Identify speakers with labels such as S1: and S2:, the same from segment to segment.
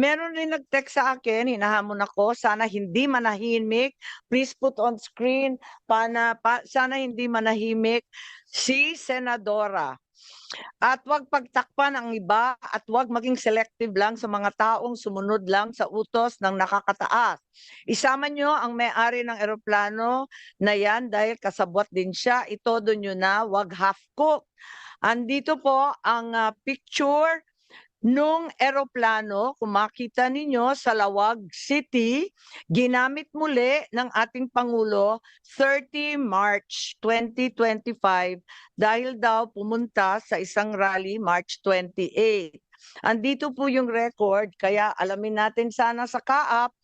S1: meron rin nag-text sa akin, hinahamon ako, sana hindi manahimik. Please put on screen, sana hindi manahimik si Senadora. At huwag pagtakpan ang iba at huwag maging selective lang sa mga taong sumunod lang sa utos ng nakakataas. Isama nyo ang may-ari ng eroplano na yan dahil kasabwat din siya. Itodo nyo na, huwag half-cook. Andito po ang picture nung eroplano, kung makita ninyo sa Lawag City, ginamit muli ng ating Pangulo 30 March 2025 dahil daw pumunta sa isang rally March 28. Andito po yung record, kaya alamin natin sana sa kaap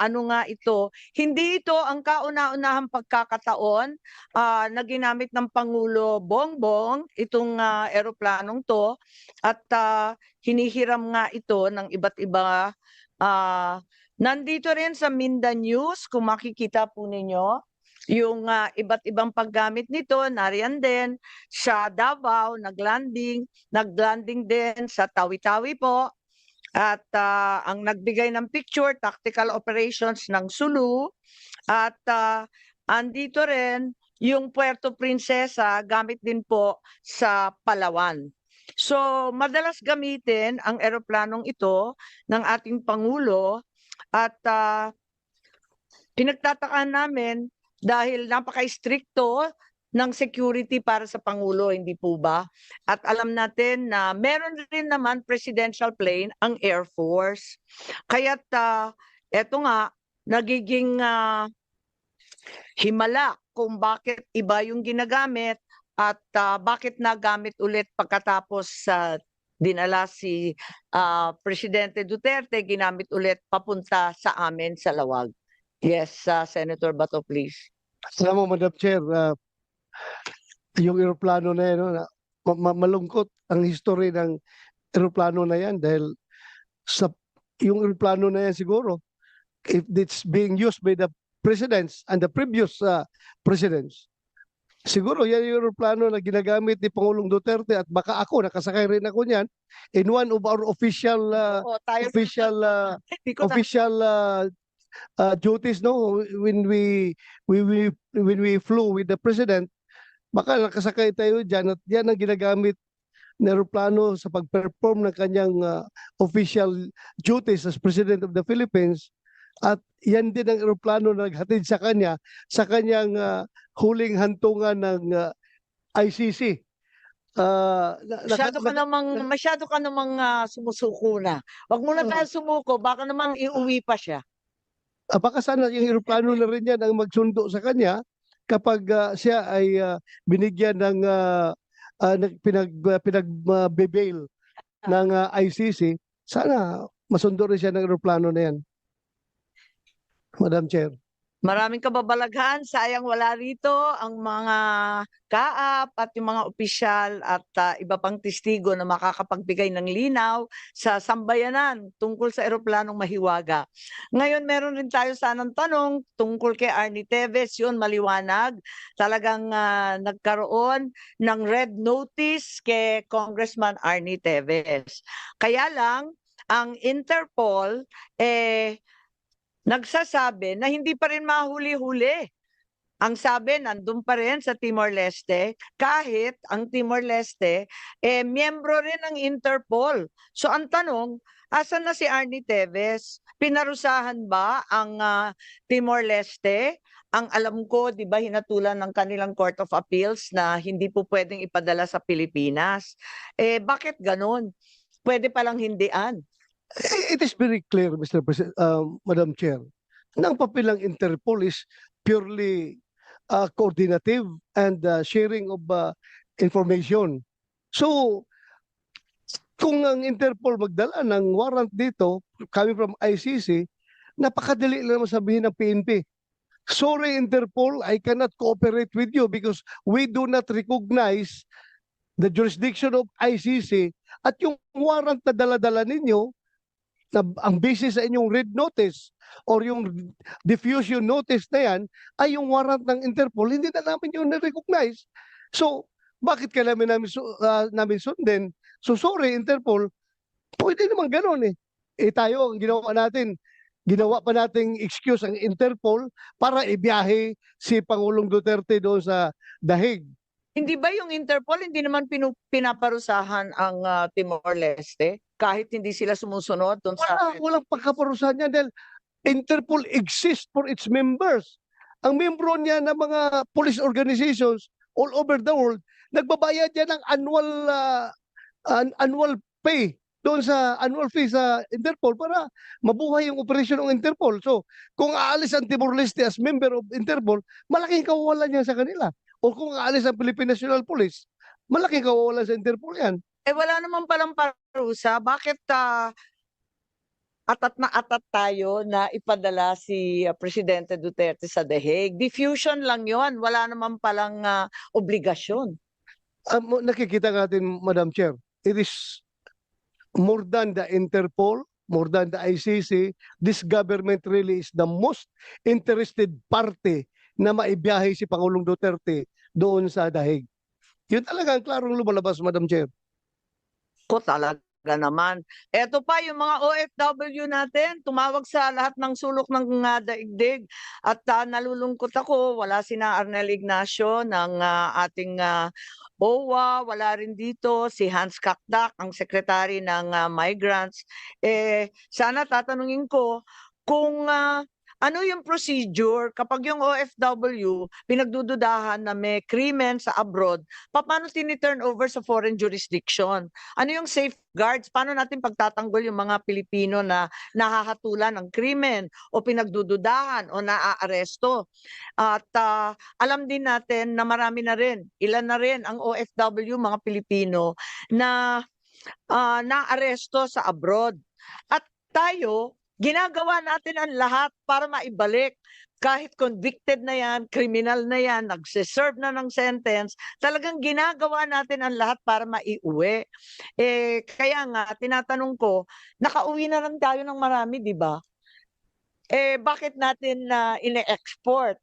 S1: ano nga ito. Hindi ito ang kauna-unahang pagkakataon na ginamit ng Pangulo Bongbong itong eroplanong to at hinihiram nga ito ng iba't iba. Nandito rin sa Mindanews, kung makikita po ninyo, yung iba't ibang paggamit nito, nariyan din sa Davao, naglanding din sa Tawi-Tawi po. At ang nagbigay ng picture, tactical operations ng Sulu. At andito rin yung Puerto Princesa, gamit din po sa Palawan. So madalas gamitin ang eroplanong ito ng ating Pangulo at pinagtatakaan namin dahil napaka-stricto ng security para sa Pangulo, hindi po ba? At alam natin na meron rin naman presidential plane ang Air Force. Kaya't eto nga, nagiging himala kung bakit iba yung ginagamit at bakit nagamit ulit pagkatapos dinala si Presidente Duterte, ginamit ulit papunta sa amin sa Lawag. Yes, Senator Bato, please.
S2: Alam mo, Madam Chair, yung eroplano na yan, malungkot ang history ng eroplano na yan dahil yung eroplano na yan siguro, if it's being used by the presidents and the previous presidents, siguro yan yung eroplano na ginagamit ni Pangulong Duterte at baka ako, nakasakay rin ako niyan in one of our official duties, no, when we flew with the president, baka nakasakay tayo dyan at yan ang ginagamit na eroplano sa pag-perform ng kanyang official duties as President of the Philippines. At yan din ang eroplano na naghatid sa kanya sa kanyang huling hantungan ng ICC.
S1: Masyado ka namang sumusuko na. Wag mo na tayo sumuko, baka naman iuwi pa siya.
S2: Baka sana yung eroplano na rin yan ang magsundo sa kanya kapag siya ay binigyan ng pinag-bail ng ICC. Sana masundo rin siya ng eroplano na yan, Madam Chair.
S1: Maraming kababalaghan, sayang wala rito ang mga kaap at yung mga opisyal at iba pang testigo na makakapagbigay ng linaw sa sambayanan tungkol sa eroplanong Mahiwaga. Ngayon meron rin tayo sanang tanong tungkol kay Arnie Teves, yun maliwanag. Talagang nagkaroon ng red notice kay Congressman Arnie Teves. Kaya lang, ang Interpol nagsasabi na hindi pa rin mahuli-huli. Ang sabi, nandun pa rin sa Timor-Leste, kahit ang Timor-Leste, miyembro rin ng Interpol. So ang tanong, asan na si Arnie Teves? Pinarusahan ba ang Timor-Leste? Ang alam ko, di ba, hinatulan ng kanilang Court of Appeals na hindi po pwedeng ipadala sa Pilipinas. Bakit ganun? Pwede palang hindian.
S2: It is very clear, Madam Chair, na ang papel ng Interpol is purely coordinative and sharing of information. So, kung ang Interpol magdala ng warrant dito, coming from ICC, napakadali lang sabihin ng PNP. Sorry, Interpol, I cannot cooperate with you because we do not recognize the jurisdiction of ICC at yung warrant na dala-dala ninyo, na ang basis sa inyong red notice or yung diffusion notice na yan ay yung warrant ng Interpol, hindi na namin yun na-recognize. So, bakit kailangan namin sundin? So, sorry, Interpol, pwede naman ganun eh. tayo, ang ginawa pa nating excuse ang Interpol para ibiyahe si Pangulong Duterte doon sa Dahig.
S1: Hindi ba yung Interpol, hindi naman pinaparusahan ang Timor-Leste kahit hindi sila sumusunod doon sa...
S2: Walang pagkaparusahan niya dahil Interpol exists for its members. Ang membro niya ng mga police organizations all over the world, nagbabayad yan ng annual pay doon sa annual fee sa Interpol para mabuhay yung operasyon ng Interpol. So, kung aalis ang Timor-Leste as member of Interpol, malaking kawawalan yan sa kanila. O kung aalis ang Philippine National Police, malaking kawawalan sa Interpol yan.
S1: wala naman palang parusa. Bakit atat na atat tayo na ipadala si Presidente Duterte sa The Hague? Diffusion lang yon, wala naman palang obligasyon.
S2: Nakikita natin, Madam Chair, it is more than the Interpol, more than the ICC, this government really is the most interested party na maibiyahe si Pangulong Duterte doon sa Dahig. Yun talaga ang klarong lumalabas, Madam Chair.
S1: Ko talaga naman. Eto pa yung mga OFW natin, tumawag sa lahat ng sulok ng daigdig at nalulungkot ako, wala sina Arnel Ignacio ng ating OWA, wala rin dito si Hans Kakdak, ang secretary ng migrants. Sana tatanungin ko kung ano yung procedure kapag yung OFW pinagdududahan na may krimen sa abroad, paano tini-turn over sa foreign jurisdiction? Ano yung safeguards? Paano natin pagtatanggol yung mga Pilipino na nahahatulan ng krimen o pinagdududahan o naaaresto? At alam din natin na marami na rin, ilan na rin ang OFW, mga Pilipino na naaresto sa abroad. At tayo, ginagawa natin ang lahat para maibalik. Kahit convicted na yan, criminal na yan, nagsiserve na ng sentence, talagang ginagawa natin ang lahat para maiuwi. Kaya nga, tinatanong ko, nakauwi na lang tayo ng marami, di ba? Bakit natin ine-export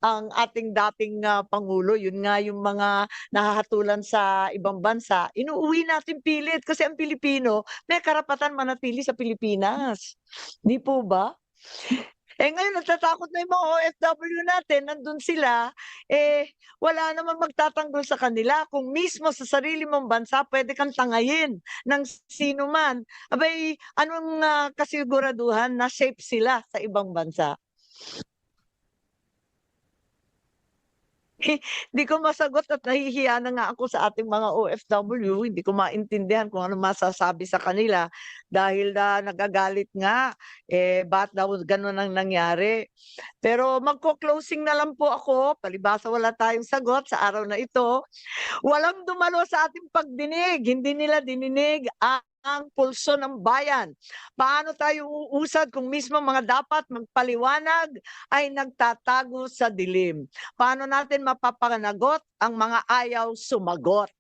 S1: ang ating dating Pangulo? Yun nga yung mga nahahatulan sa ibang bansa, inuuwi natin pilit kasi ang Pilipino may karapatan manatili sa Pilipinas. Di po ba? Ngayon natatakot na yung mga OFW natin, nandun sila, wala naman magtatanggol sa kanila. Kung mismo sa sarili mong bansa, pwede kang tangayin ng sino man. Abay, anong kasiguraduhan na safe sila sa ibang bansa? Hindi ko masagot at nahihiya na nga ako sa ating mga OFW. Hindi ko maintindihan kung ano masasabi sa kanila dahil nagagalit nga, ba't daw ganun ang nangyari. Pero magko-closing na lang po ako, palibasa wala tayong sagot sa araw na ito. Walang dumalo sa ating pagdinig, hindi nila dininig ang pulso ng bayan. Paano tayo uusad kung mismo mga dapat magpaliwanag ay nagtatago sa dilim? Paano natin mapapanagot ang mga ayaw sumagot?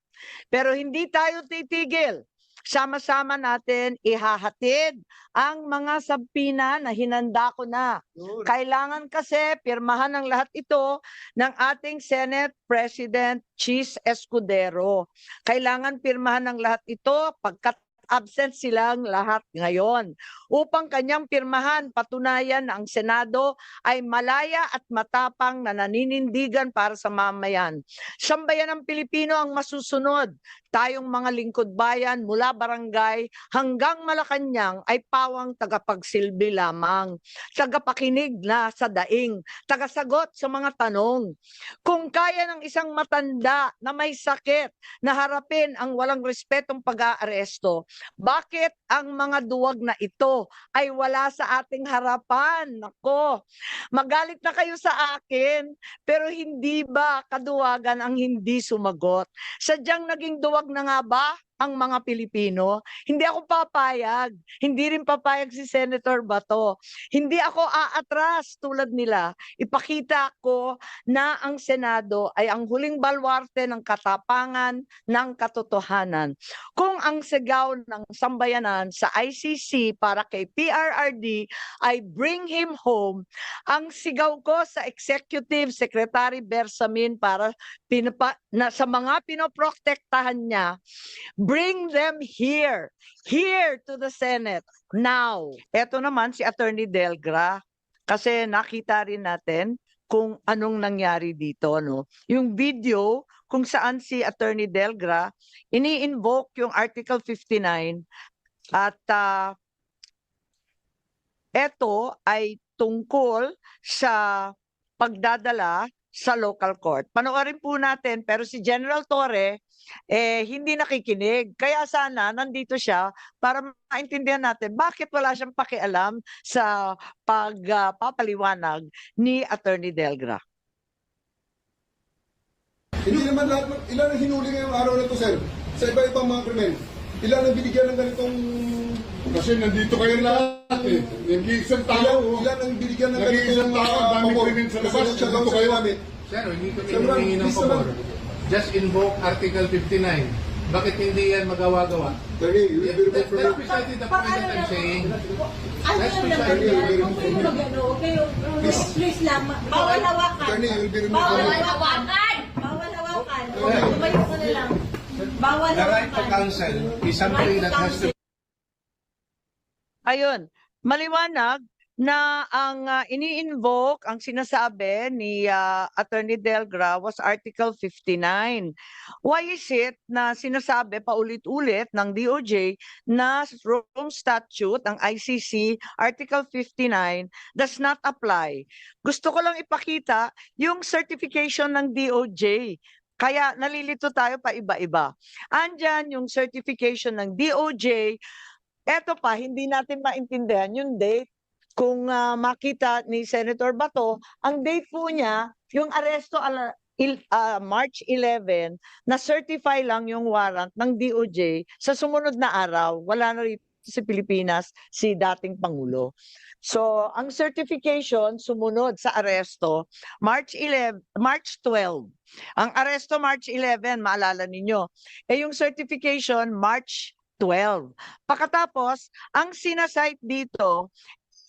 S1: Pero hindi tayo titigil. Sama-sama natin ihahatid ang mga sabpina na hinanda ko na. Kailangan kasi pirmahan ng lahat ito ng ating Senate President Chis Escudero. Kailangan pirmahan ng lahat ito pagkat absent silang lahat ngayon. Upang kanyang pirmahan, patunayan na ang Senado ay malaya at matapang na naninindigan para sa mamayan. Sambayan ng Pilipino ang masusunod. Tayong mga lingkod bayan mula barangay hanggang Malacanang ay pawang tagapagsilbi lamang. Tagapakinig na sa daing, tagasagot sa mga tanong. Kung kaya ng isang matanda na may sakit na harapin ang walang respetong pag-aaresto, bakit ang mga duwag na ito ay wala sa ating harapan? Nako, magalit na kayo sa akin, pero hindi ba kaduwagan ang hindi sumagot? Sadyang naging duwag na nga ba ang mga Pilipino? Hindi ako papayag. Hindi rin papayag si Senator Bato. Hindi ako aatras tulad nila. Ipakita ko na ang Senado ay ang huling balwarte ng katapangan, ng katotohanan. Kung ang sigaw ng sambayanan sa ICC para kay PRRD ay bring him home, ang sigaw ko sa Executive Secretary Bersamin para sa mga pinoprotektahan niya, Bring them here to the Senate now. Ito naman si Attorney Delgra kasi nakita rin natin kung anong nangyari dito, no? Yung video kung saan si Attorney Delgra ini-invoke yung Article 59 at ito ay tungkol sa pagdadala sa local court. Panoorin po natin, pero si General Torre hindi nakikinig. Kaya sana nandito siya para maintindihan natin bakit wala siyang pakialam sa pagpapaliwanag ni Attorney Delgra.
S3: Hindi naman lahat, ilan ang hinuli ngayong araw na to, sir? Sa iba-ibang mga krimen. Ilan ang binigyan ng ganitong...
S4: Kasi nandito kayo lahat eh. Nag-iisang tao.
S3: Ilan ang binigyan ng
S4: Nag-iisang
S3: ganitong...
S4: tao, ang dami krimen sa labas. Nandito kayo.
S5: Sir, hindi kami
S3: Sir,
S5: humingi ng
S3: please
S5: pabor.
S3: naman.
S5: Just invoke Article 59. Bakit hindi yan magawa-gawa?
S3: Attorney, you will be
S5: That's
S3: removed from
S5: precisely the point that I'm saying.
S6: Ano
S5: That's
S6: naman
S5: precisely
S6: yan?
S5: the
S3: very
S6: Huwag kayo mag-ano, okay? Please lang, bawal hawakan.
S3: Attorney, you will be removed
S6: Bawal
S3: from
S6: hawakan! Bawal hawakan. Tumayo ka na lang. Bawal
S5: The right to
S6: hawakan.
S5: counsel is something that has to
S1: Ayun, maliwanag na ang ini-invoke, ang sinasabi ni Attorney Delgra was Article 59. Why is it na sinasabi paulit-ulit ng DOJ na Rome Statute, ang ICC, Article 59, does not apply? Gusto ko lang ipakita yung certification ng DOJ. Kaya nalilito tayo pa iba-iba. Andyan yung certification ng DOJ. Eto pa, hindi natin maintindihan yung date. Kung makita ni Senator Bato, ang date po niya, yung aresto March 11, na-certify lang yung warrant ng DOJ sa sumunod na araw. Wala na rito sa Pilipinas si dating Pangulo. So, ang certification sumunod sa aresto March 12. Ang aresto March 11, maalala ninyo. Yung certification March 12. Pagkatapos, ang sinasite dito,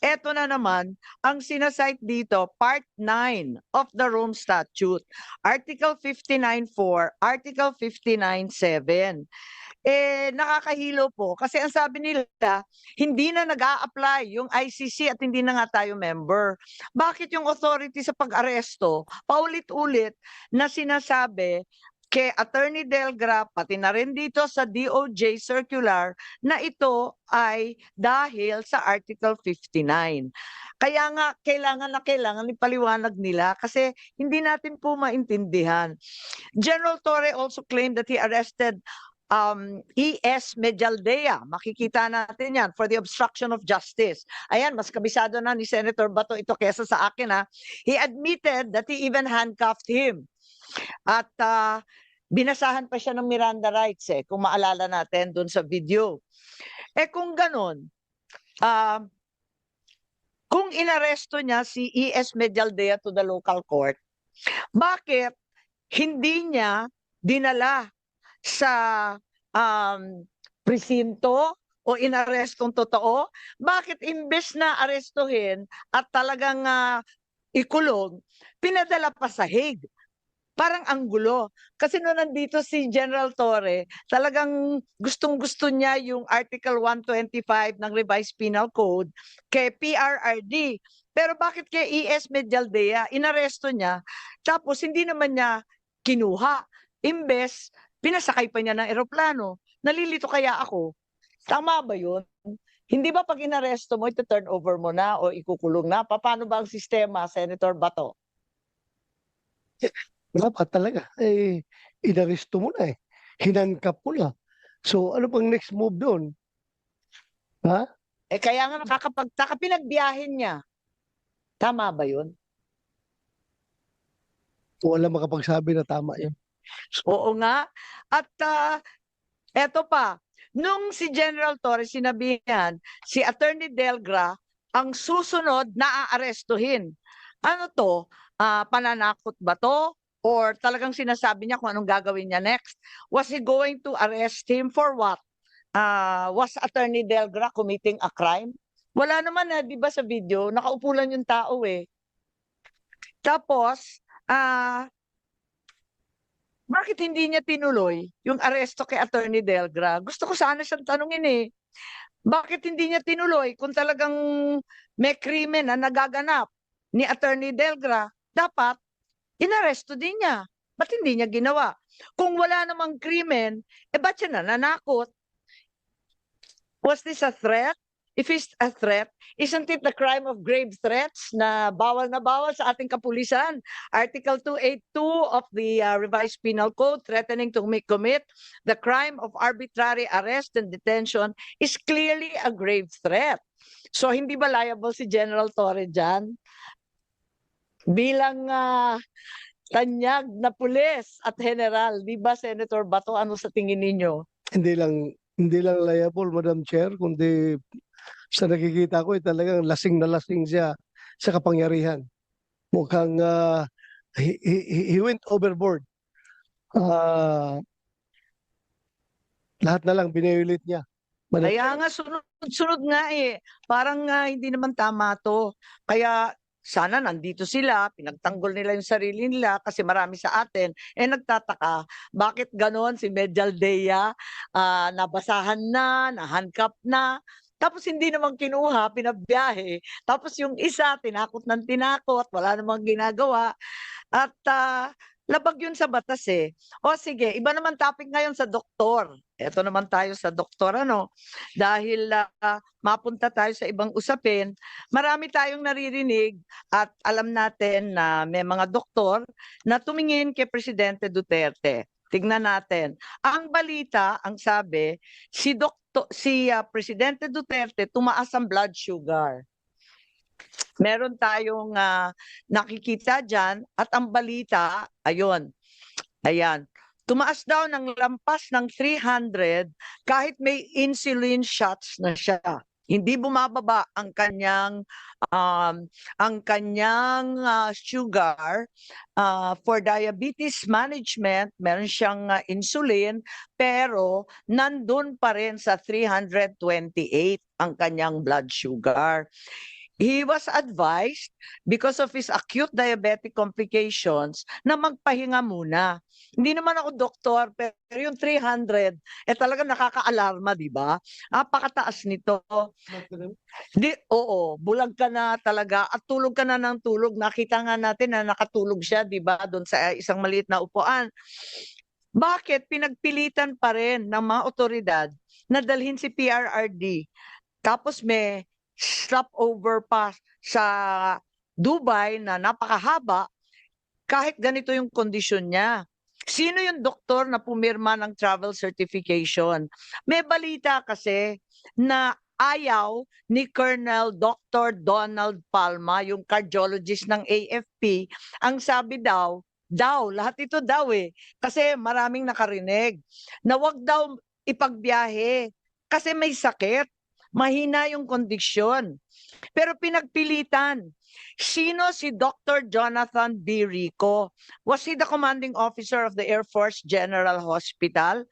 S1: eto na naman, ang sinasite dito, Part 9 of the Rome Statute, Article 59.4, Article 59.7. Nakakahilo po kasi ang sabi nila, hindi na nag-a-apply yung ICC at hindi na nga tayo member. Bakit yung authority sa pag-aresto, paulit-ulit na sinasabi kay Attorney Delgra, pati na rin dito sa DOJ circular, na ito ay dahil sa Article 59. Kaya nga, kailangan ipaliwanag nila kasi hindi natin po maintindihan. General Torre also claimed that he arrested E.S. Medialdea. Makikita natin yan for the obstruction of justice. Ayan, mas kabisado na ni Senator Bato ito kesa sa akin. He admitted that he even handcuffed him. At binasahan pa siya ng Miranda rights kung maalala natin doon sa video. Kung ganon, kung inaresto niya si E.S. Medialdea to the local court, bakit hindi niya dinala sa presinto o inarestong totoo? Bakit imbes na arestuhin at talagang ikulong, pinadala pa sa Hague? Parang ang gulo. Kasi nung nandito si General Torre, talagang gustong-gusto niya yung Article 125 ng Revised Penal Code kay PRRD. Pero bakit kay E.S. Medialdea, inaresto niya, tapos hindi naman niya kinuha. Imbes, pinasakay pa niya ng eroplano. Nalilito kaya ako. Tama ba yun? Hindi ba pag inaresto mo, ito-turn over mo na o ikukulong na? Paano ba ang sistema, Senator Bato?
S2: Dapat talaga, inaresto mo na hinangkap mo na. So, ano pang next move doon? Ha?
S1: Kaya nga nakakapagtaka, pinagbiyahin niya. Tama ba yun?
S2: Wala makapagsabi na tama yun.
S1: Oo nga. At eto pa, nung si General Torres sinabihan, si Attorney Delgra ang susunod na aarestuhin. Ano to? Pananakot ba to? Or talagang sinasabi niya kung anong gagawin niya next? Was he going to arrest him for what? Was Attorney Delgra committing a crime? Wala naman di ba sa video, nakaupo lang yung tao Tapos, Bakit hindi niya tinuloy yung aresto kay Attorney Delgra? Gusto ko sana siyang tanungin eh. Bakit hindi niya tinuloy kung talagang may krimen na nagaganap ni Attorney Delgra? Dapat inaresto din niya. Ba't hindi niya ginawa? Kung wala namang krimen, ba't siya nananakot? Was this a threat? If it's a threat, isn't it the crime of grave threats na bawal sa ating kapulisan? Article 282 of the Revised Penal Code, threatening to commit the crime of arbitrary arrest and detention is clearly a grave threat. So hindi ba liable si General Torre dyan? Bilang tanyag na pulis at general, di ba Senator Bato, ano sa tingin ninyo?
S2: Hindi lang liable, Madam Chair, kundi sa nakikita ko talagang lasing na lasing siya sa kapangyarihan. Mukhang he went overboard. Lahat na lang binayulit niya. Madam
S1: Kaya
S2: Chair.
S1: nga sunod-sunod nga eh. Parang hindi naman tama to. Kaya sana nandito sila, pinagtanggol nila yung sarili nila kasi marami sa atin. Nagtataka, bakit ganon si Medialdea, nabasahan na, nahandcuff na, tapos hindi naman kinuha, pinabiyahe. Tapos yung isa, tinakot ng tinakot, wala namang ginagawa. At labag yun sa batas eh. O sige, iba naman topic ngayon sa doktor. Ito naman tayo sa doktor, ano? Dahil mapunta tayo sa ibang usapin, marami tayong naririnig at alam natin na may mga doktor na tumingin kay Presidente Duterte. Tignan natin. Ang balita, ang sabi, si Presidente Duterte tumaas ang blood sugar. Meron tayong nakikita dyan at ang balita, ayun, ayan, tumaas daw ng lampas ng 300 kahit may insulin shots na siya. Hindi bumababa ang kanyang sugar for diabetes management, meron siyang insulin, pero nandun pa rin sa 328 ang kanyang blood sugar. He was advised because of his acute diabetic complications na magpahinga muna. Hindi naman ako doktor, pero yung 300, talaga nakaka-alarma, di ba? Napakataas nito. Oo, bulag ka na talaga at tulog ka na ng tulog. Nakita nga natin na nakatulog siya, di ba, doon sa isang maliit na upuan. Bakit pinagpilitan pa rin ng mga otoridad na dalhin si PRRD? Tapos may stopover pa sa Dubai na napakahaba kahit ganito yung kondisyon niya. Sino yung doktor na pumirma ng travel certification? May balita kasi na ayaw ni Colonel Dr. Donald Palma, yung cardiologist ng AFP, ang sabi daw, lahat ito daw kasi maraming nakarinig, na wag daw ipagbiyahe kasi may sakit. Mahina yung kondisyon. Pero pinagpilitan. Sino si Dr. Jonathan B. Rico? Was he the commanding officer of the Air Force General Hospital?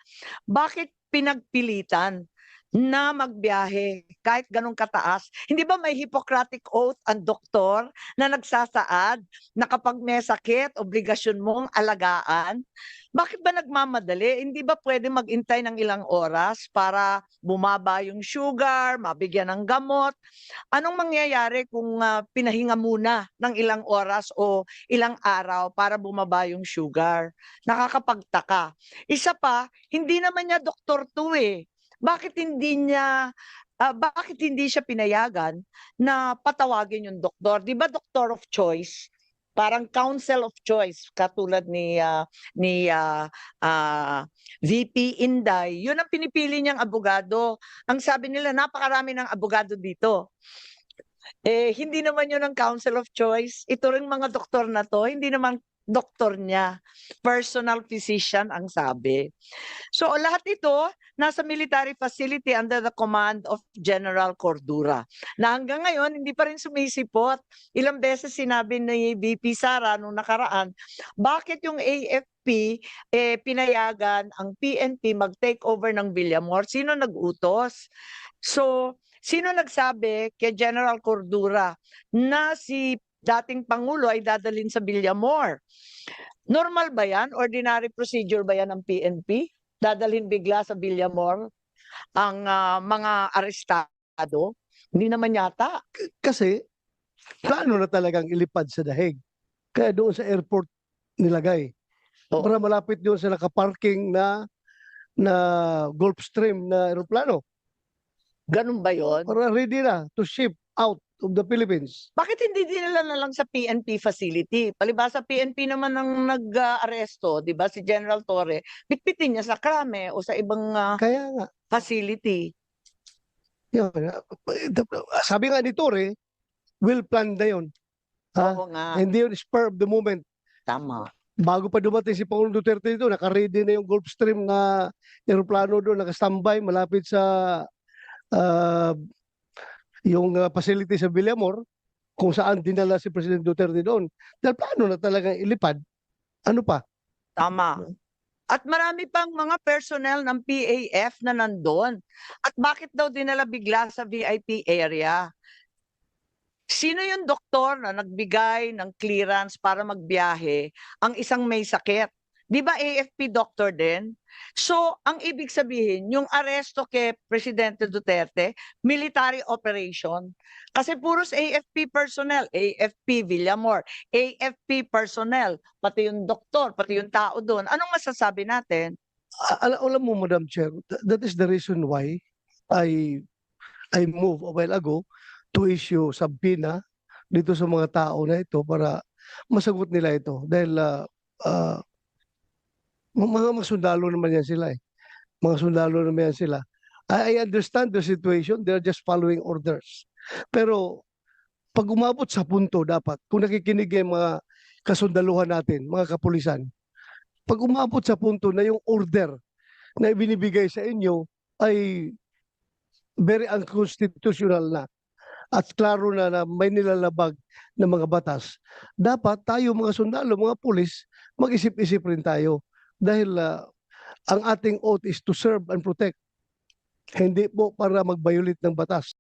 S1: Bakit pinagpilitan na magbiyahe kahit ganun kataas? Hindi ba may Hippocratic Oath ang doktor na nagsasaad na kapag may sakit, obligasyon mong alagaan? Bakit ba nagmamadali? Hindi ba pwede mag-intay ng ilang oras para bumaba yung sugar, mabigyan ng gamot? Anong mangyayari kung pinahinga muna ng ilang oras o ilang araw para bumaba yung sugar? Nakakapagtaka. Isa pa, hindi naman niya doktor to Bakit hindi siya pinayagan na patawagin yung doktor? Di ba doctor of choice? Parang counsel of choice katulad ni VP Inday. Yun ang pinipili niyang abogado. Ang sabi nila, napakarami ng abogado dito. Hindi naman yun ang counsel of choice. Ito ring mga doktor na to, hindi naman doktor niya. Personal physician ang sabi. So lahat ito nasa military facility under the command of General Cordura. Na hanggang ngayon hindi pa rin sumisipot. Ilang beses sinabi ni VP Sara nung nakaraan, bakit yung AFP pinayagan ang PNP mag-take over ng Villamor? Sino nag-utos? So sino nagsabi kay General Cordura na si dating Pangulo ay dadalhin sa Villamor? Normal ba yan? Ordinary procedure ba yan ng PNP? Dadalhin bigla sa Villamor ang mga arestado? Hindi naman yata.
S2: Kasi plano na talagang ilipad sa dahig. Kaya doon sa airport nilagay.
S1: Oo.
S2: Para malapit doon sa nakaparking na Gulfstream na aeroplano.
S1: Ganun ba yon?
S2: Para ready na to ship out of the Philippines.
S1: Bakit hindi dinala na lang sa PNP facility? Palibhasa PNP naman ang nag-aresto, di ba? Si General Torre, bitbitin niya sa Krame o sa ibang
S2: Kaya nga,
S1: facility.
S2: yun, sabi nga ni Torre, well planned na yun. Ha?
S1: Oo nga,
S2: Hindi yun spur of the moment.
S1: tama.
S2: Bago pa dumating si Pangulong Duterte dito, naka-ready na yung Gulfstream na aeroplano doon, naka-standby malapit sa ah, yung facility sa Villamor, kung saan dinala si President Duterte doon. Dahil plano na talagang ilipad. Ano pa?
S1: Tama. At marami pang mga personnel ng PAF na nandun. At bakit daw dinala bigla sa VIP area? Sino yung doktor na nagbigay ng clearance para magbiyahe ang isang may sakit? Di ba AFP doctor din? So, ang ibig sabihin, yung aresto kay Presidente Duterte, military operation. Kasi puros AFP personnel, AFP Villamor, AFP personnel, pati yung doktor, pati yung tao doon. Anong masasabi natin?
S2: Alam mo, Madam Chair, that is the reason why I moved a while ago to issue subpoena dito sa mga tao na ito para masagot nila ito. Dahil mga sundalo naman yan sila eh. Mga sundalo naman yan sila. I understand the situation, they're just following orders. Pero pag umabot sa punto dapat, kung nakikinig yung mga kasundaluhan natin, mga kapulisan, pag umabot sa punto na yung order na ibinibigay sa inyo ay very unconstitutional na at klaro na may nilalabag ng mga batas, dapat tayo mga sundalo, mga pulis, mag-isip-isip rin tayo. Dahil ang ating oath is to serve and protect. Hindi po para mag-violate ng batas.